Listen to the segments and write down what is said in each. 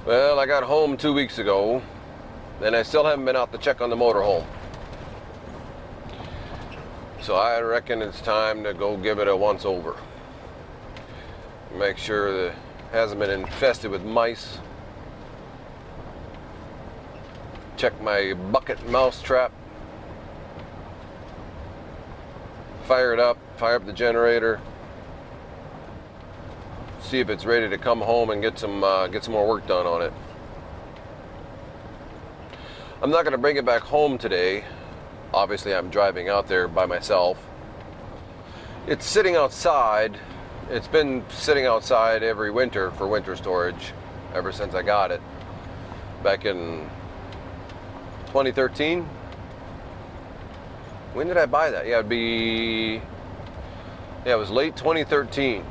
Well, I got home 2 weeks ago, and I still haven't been out to check on the motorhome. So I reckon it's time to go give it a once over. Make sure that it hasn't been infested with mice. Check my bucket mouse trap. Fire it up, fire up the generator. See if it's ready to come home and get some more work done on it. I'm not going to bring it back home today. Obviously, I'm driving out there by myself. It's sitting outside. It's been sitting outside every winter for winter storage ever since I got it back in 2013. When did I buy that? Yeah, it was late 2013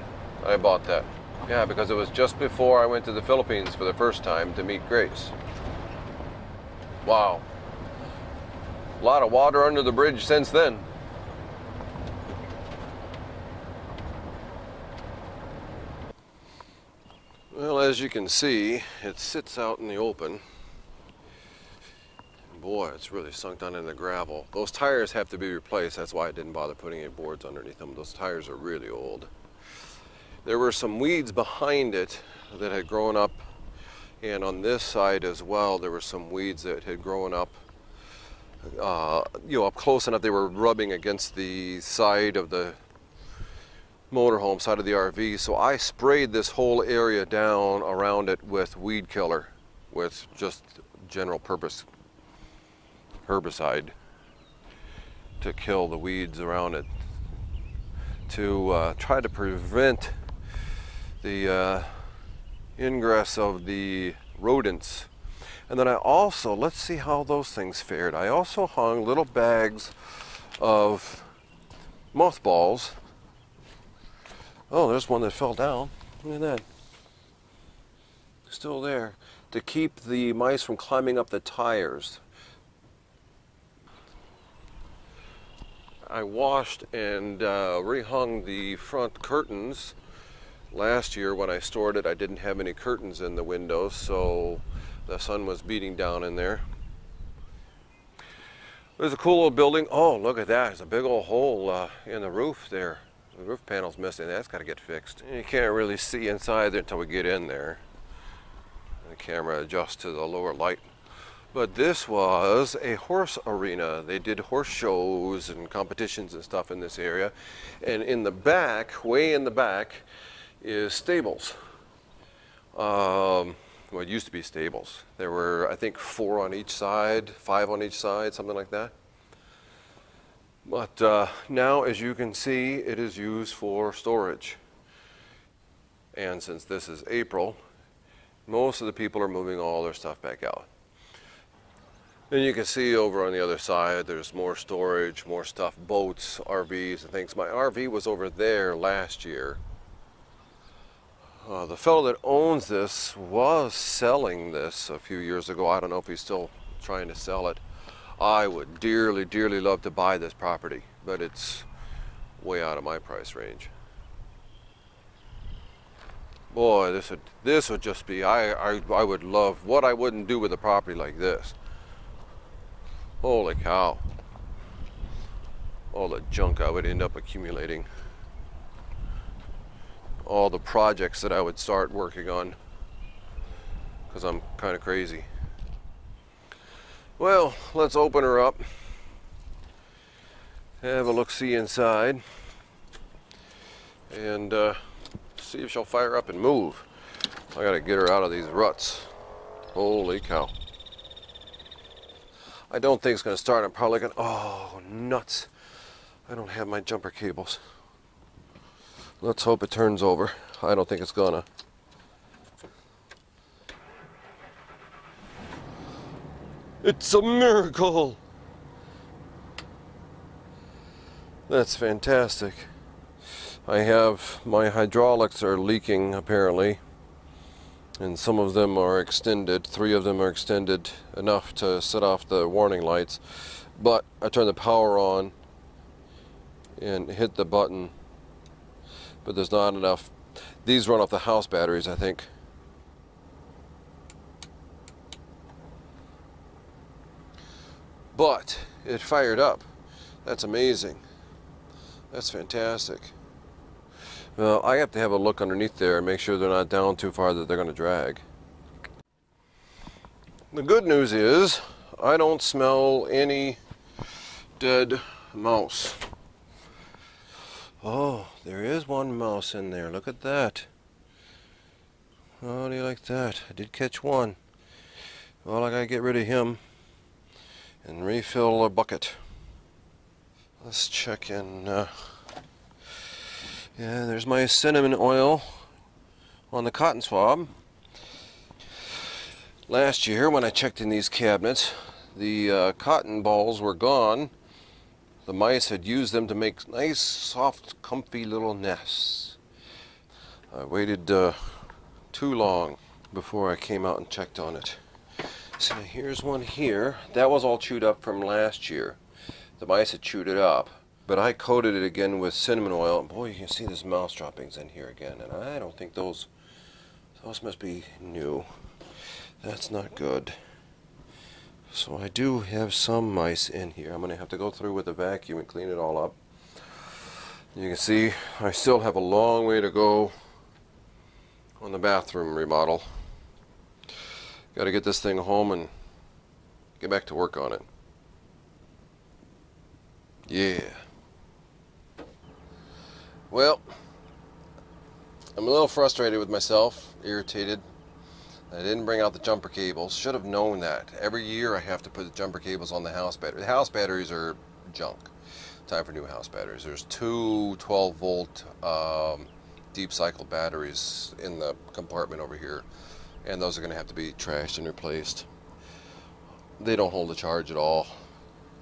I bought that. Yeah, because it was just before I went to the Philippines for the first time to meet Grace. Wow. A lot of water under the bridge since then. Well, as you can see, it sits out in the open. Boy, it's really sunk down in the gravel. Those tires have to be replaced. That's why I didn't bother putting any boards underneath them. Those tires are really old. There were some weeds behind it that had grown up, and on this side as well, there were some weeds that had grown up, up close enough they were rubbing against the side of the motorhome, side of the RV. So I sprayed this whole area down around it with weed killer, with just general purpose herbicide to kill the weeds around it, to try to prevent the ingress of the rodents. And then I also, let's see how those things fared. I also hung little bags of mothballs. Oh, there's one that fell down. Look at that. Still there. To keep the mice from climbing up the tires. I washed and rehung the front curtains. Last year when I stored it, I didn't have any curtains in the windows, so the sun was beating down in there. There's a cool little building. Oh, look at that. There's a big old hole in the roof there. The roof panel's missing. That's got to get fixed. You can't really see inside there until we get in there. The camera adjusts to the lower light. But this was a horse arena. They did horse shows and competitions and stuff in this area. And in the back, way in the back, is stables. Well, it used to be stables. There were, I think, 4 on each side, 5 on each side, something like that. But now, as you can see, it is used for storage. And since this is April, most of the people are moving all their stuff back out. And you can see over on the other side, there's more storage, more stuff, boats, RVs and things. My RV was over there last year. The fellow that owns this was selling this a few years ago. I don't know if he's still trying to sell it. I would dearly, dearly love to buy this property, but it's way out of my price range. Boy, this would just be, I would love, what I wouldn't do with a property like this. Holy cow. All the junk I would end up accumulating. All the projects that I would start working on, because I'm kind of crazy. Well, let's open her up, have a look-see inside, and see if she'll fire up and move. I gotta get her out of these ruts. Holy cow. I don't think it's gonna start. I'm probably gonna, oh, nuts. I don't have my jumper cables. Let's hope it turns over. I don't think it's gonna. It's a miracle! That's fantastic. I have, my hydraulics are leaking apparently, and some of them are extended. 3 of them are extended enough to set off the warning lights. But I turned the power on and hit the button, but there's not enough. These run off the house batteries, I think. but it fired up. That's amazing. That's fantastic. Well, I have to have a look underneath there and make sure they're not down too far that they're going to drag. The good news is I don't smell any dead mouse. Oh, there is one mouse in there. Look at that. How do you like that? I did catch one. Well, I gotta get rid of him and refill a bucket. Let's check in. Yeah, there's my cinnamon oil on the cotton swab. Last year when I checked in these cabinets, the cotton balls were gone. The mice had used them to make nice, soft, comfy little nests. I waited too long before I came out and checked on it. So here's one here. That was all chewed up from last year. The mice had chewed it up, but I coated it again with cinnamon oil. Boy, you can see there's mouse droppings in here again, and I don't think those must be new. That's not good. So I do have some mice in here. I'm going to have to go through with a vacuum and clean it all up. You can see I still have a long way to go on the bathroom remodel. Got to get this thing home and get back to work on it. Yeah. Well, I'm a little frustrated with myself, irritated. I didn't bring out the jumper cables. Should have known that. Every year I have to put the jumper cables on the house battery. The house batteries are junk. Time for new house batteries. There's two 12-volt deep cycle batteries in the compartment over here, and those are going to have to be trashed and replaced. They don't hold a charge at all,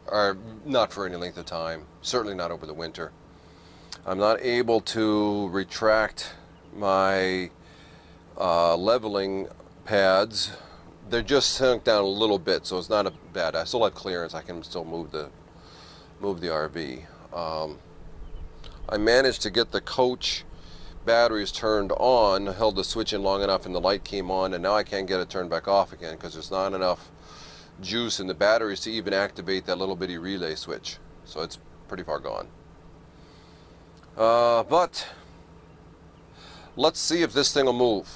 or not for any length of time. Certainly not over the winter. I'm not able to retract my leveling pads. They're just sunk down a little bit, so it's not a bad. I still have clearance. I can still move the RV. I managed to get the coach batteries turned on, held the switch in long enough, and the light came on, and now I can't get it turned back off again because there's not enough juice in the batteries to even activate that little bitty relay switch. So it's pretty far gone. But let's see if this thing will move.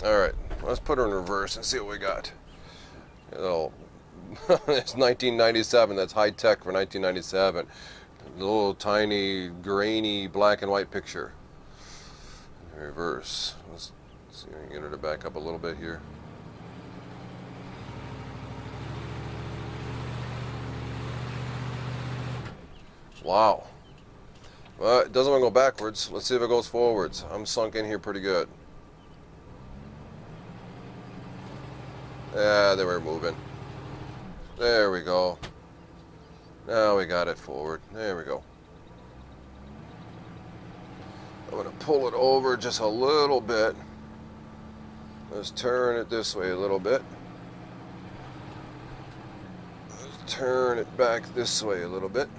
Alright, let's put her in reverse and see what we got. It's 1997, that's high tech for 1997. A little tiny, grainy, black and white picture. In reverse. Let's see if we can get her to back up a little bit here. Wow. Well, it doesn't want to go backwards. Let's see if it goes forwards. I'm sunk in here pretty good. Yeah, they were moving. There we go. Now we got it forward. There we go. I'm going to pull it over just a little bit. Let's turn it this way a little bit. Let's turn it back this way a little bit.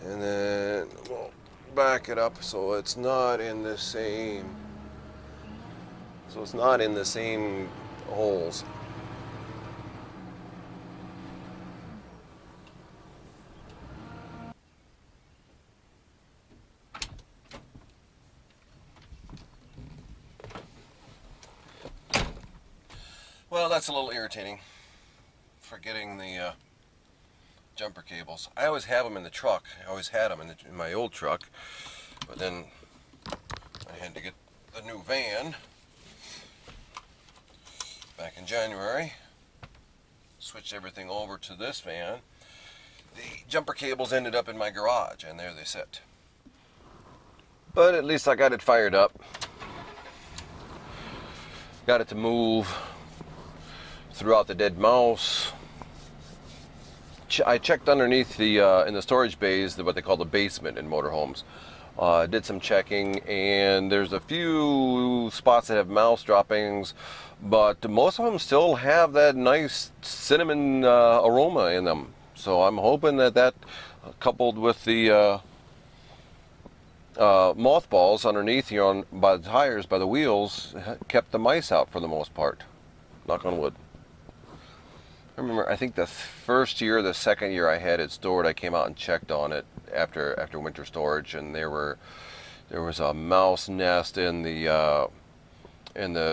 And then we'll back it up so it's not in the same holes. Well, that's a little irritating. Forgetting the jumper cables. I always have them in the truck. I always had them in my old truck, but then I had to get the new van back in January. Switched everything over to this van. The jumper cables ended up in my garage, and there they sit. But at least I got it fired up. Got it to move. Threw out the dead mouse. I checked underneath the in the storage bays, what they call the basement in motorhomes. Did some checking, and there's a few spots that have mouse droppings, but most of them still have that nice cinnamon aroma in them. So I'm hoping that coupled with the mothballs underneath here by the tires, by the wheels, kept the mice out for the most part. Knock on wood. I remember, I think the first year, the second year I had it stored, I came out and checked on it after winter storage, and there was a mouse nest in the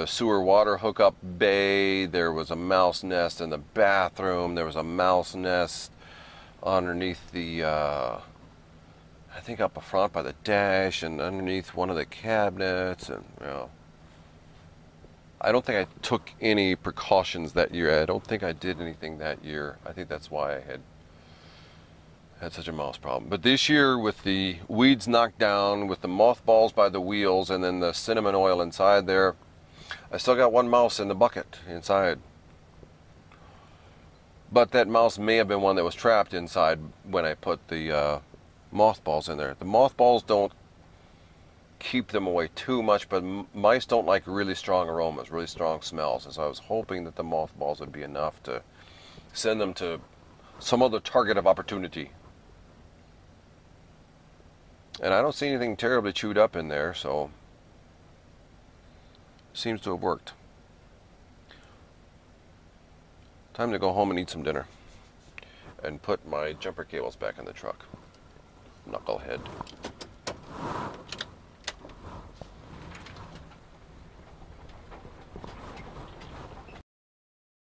sewer water hookup bay. There was a mouse nest in the bathroom. There was a mouse nest underneath the I think up front by the dash and underneath one of the cabinets, and you know. I don't think I took any precautions that year. I don't think I did anything that year. I think that's why I had such a mouse problem. But this year, with the weeds knocked down, with the mothballs by the wheels, and then the cinnamon oil inside there, I still got one mouse in the bucket inside. But that mouse may have been one that was trapped inside when I put the mothballs in there. The mothballs don't keep them away too much, but mice don't like really strong aromas, really strong smells, and so I was hoping that the mothballs would be enough to send them to some other target of opportunity. And I don't see anything terribly chewed up in there, so it seems to have worked. Time to go home and eat some dinner and put my jumper cables back in the truck. Knucklehead.